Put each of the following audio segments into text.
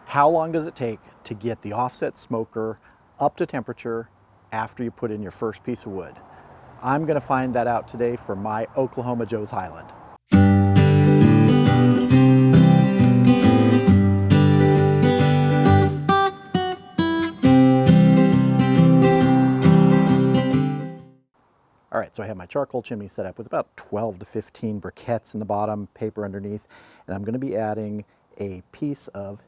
How long does it take to get the offset smoker up to temperature after you put in your first piece of wood? I'm going to find that out today for my Oklahoma Joe's Highland. All right, so I have my charcoal chimney set up with about 12 to 15 briquettes in the bottom, paper underneath, and I'm going to be adding a piece of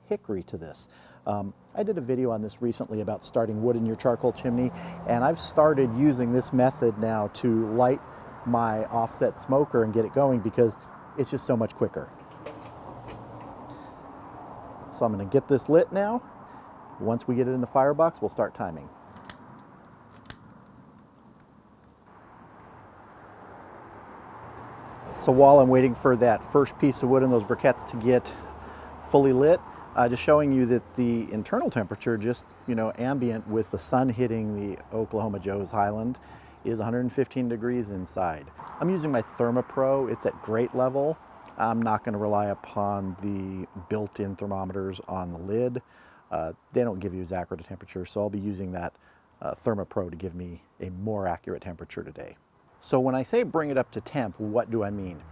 hickory to this. I did a video on this recently about starting wood in your charcoal chimney, and I've started using this method now to light my offset smoker and get it going because it's just so much quicker. So I'm going to get this lit now. Once we get it in the firebox, we'll start timing. So while I'm waiting for that first piece of wood and those briquettes to get fully lit, just showing you that the internal temperature, just ambient with the sun hitting the Oklahoma Joe's Highland, is 115 degrees inside. I'm using my ThermoPro. It's at grate level. I'm not going to rely upon the built-in thermometers on the lid. They don't give you as accurate a temperature, so I'll be using that ThermoPro to give me a more accurate temperature today. So when I say bring it up to temp, what do I mean?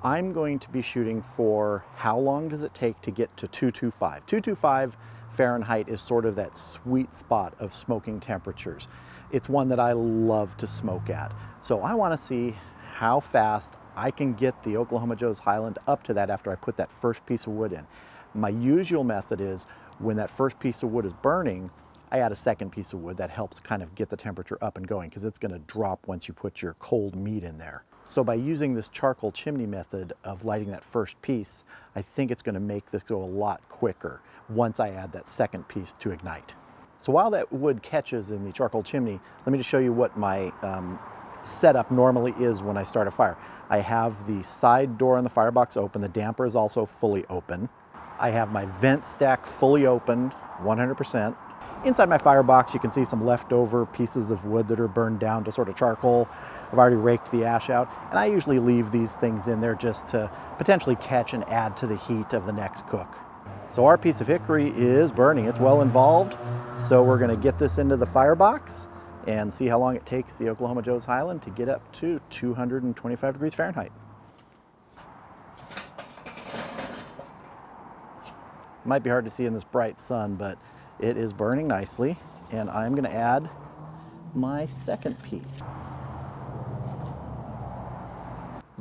I'm going to be shooting for how long does it take to get to 225. 225 Fahrenheit is sort of that sweet spot of smoking temperatures. It's one that I love to smoke at. So I want to see how fast I can get the Oklahoma Joe's Highland up to that after I put that first piece of wood in. My usual method is when that first piece of wood is burning, I add a second piece of wood that helps kind of get the temperature up and going because it's going to drop once you put your cold meat in there. So by using this charcoal chimney method of lighting that first piece, I think it's going to make this go a lot quicker once I add that second piece to ignite. So while that wood catches in the charcoal chimney, let me just show you what my setup normally is when I start a fire. I have the side door on the firebox open. The damper is also fully open. I have my vent stack fully opened, 100%. Inside my firebox, you can see some leftover pieces of wood that are burned down to sort of charcoal. I've already raked the ash out, and I usually leave these things in there just to potentially catch and add to the heat of the next cook. So our piece of hickory is burning. It's well involved. So we're going to get this into the firebox and see how long it takes the Oklahoma Joe's Highland to get up to 225 degrees Fahrenheit. Might be hard to see in this bright sun, but it is burning nicely, and I'm going to add my second piece.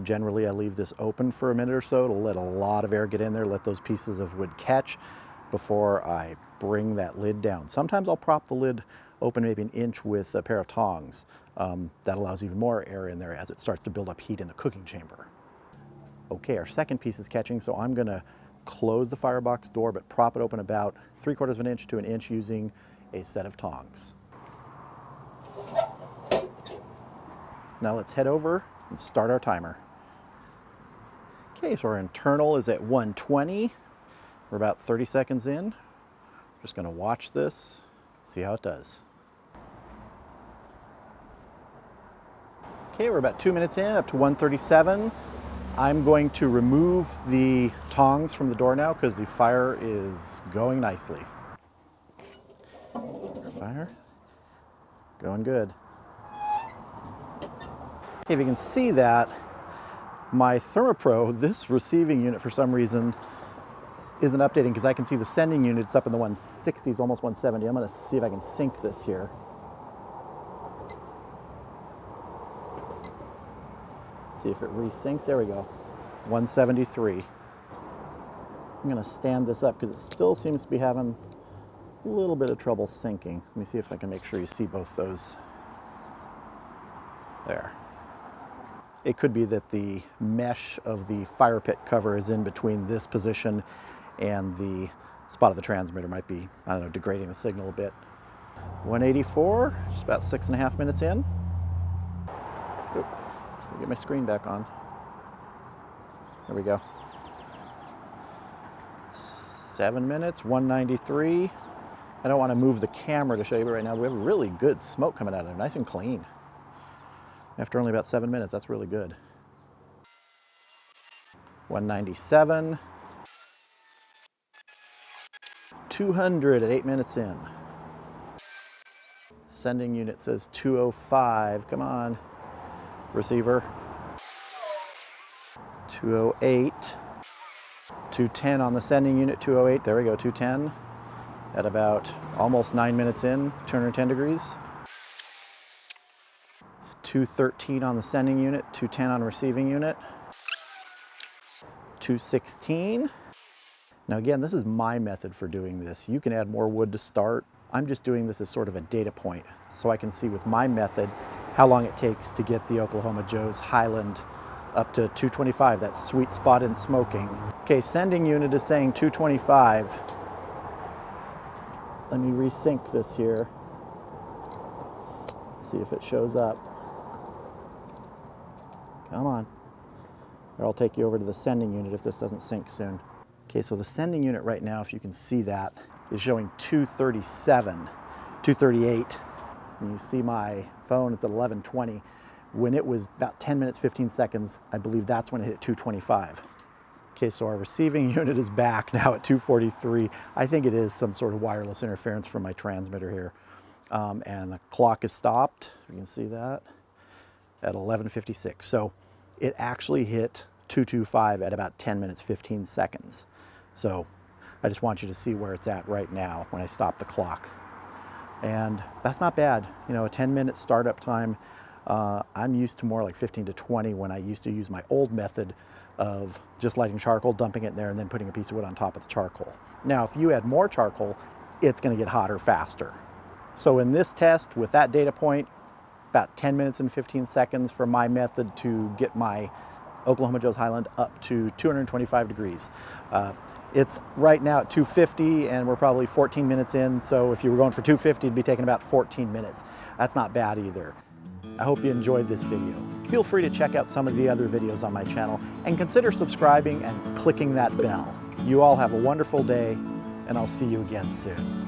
Generally, I leave this open for a minute or so to let a lot of air get in there, let those pieces of wood catch before I bring that lid down. Sometimes I'll prop the lid open maybe an inch with a pair of tongs. That allows even more air in there as it starts to build up heat in the cooking chamber. Okay, our second piece is catching, so I'm going to close the firebox door but prop it open about 3/4 of an inch to an inch using a set of tongs. Now let's head over and start our timer. Okay, so our internal is at 120. We're about 30 seconds in. Just going to watch this, see how it does. Okay, we're about 2 minutes in, up to 137. I'm going to remove the tongs from the door now because the fire is going nicely. Fire, going good. If you can see that, my ThermoPro, this receiving unit for some reason isn't updating because I can see the sending unit's up in the 160s, almost 170. I'm going to see if I can sync this here. See if it resyncs. There we go. 173. I'm going to stand this up because it still seems to be having a little bit of trouble syncing. Let me see if I can make sure you see both those. There. It could be that the mesh of the fire pit cover is in between this position and the spot of the transmitter. Might be, I don't know, degrading the signal a bit. 184, just about 6.5 minutes in. Oop, get my screen back on. There we go. 7 minutes, 193. I don't want to move the camera to show you, but right now we have really good smoke coming out of there, nice and clean. After only about 7 minutes, that's really good. 197. 200 at 8 minutes in. Sending unit says 205. Come on, receiver. 208. 210 on the sending unit, 208. There we go, 210 at about almost 9 minutes in, 210 degrees. It's 213 on the sending unit, 210 on receiving unit. 216. Now again, this is my method for doing this. You can add more wood to start. I'm just doing this as sort of a data point so I can see with my method how long it takes to get the Oklahoma Joe's Highland up to 225, that sweet spot in smoking. Okay, sending unit is saying 225. Let me resync this here. See if it shows up. Come on. Or I'll take you over to the sending unit if this doesn't sync soon. Okay, so the sending unit right now, if you can see that, is showing 237, 238. And you see my phone, it's at 11:20. When it was about 10 minutes, 15 seconds, I believe that's when it hit 225. Okay, so our receiving unit is back now at 243. I think it is some sort of wireless interference from my transmitter here. And the clock is stopped. You can see that at 11:56. So it actually hit 225 at about 10 minutes, 15 seconds. So I just want you to see where it's at right now when I stop the clock. And that's not bad. You know, a 10-minute startup time. I'm used to more like 15 to 20 when I used to use my old method of just lighting charcoal, dumping it in there, and then putting a piece of wood on top of the charcoal. Now, if you add more charcoal, it's going to get hotter faster. So in this test, with that data point, about 10 minutes and 15 seconds for my method to get my Oklahoma Joe's Highland up to 225 degrees. It's right now at 250 and we're probably 14 minutes in, so if you were going for 250, it'd be taking about 14 minutes. That's not bad either. I hope you enjoyed this video. Feel free to check out some of the other videos on my channel and consider subscribing and clicking that bell. You all have a wonderful day, and I'll see you again soon.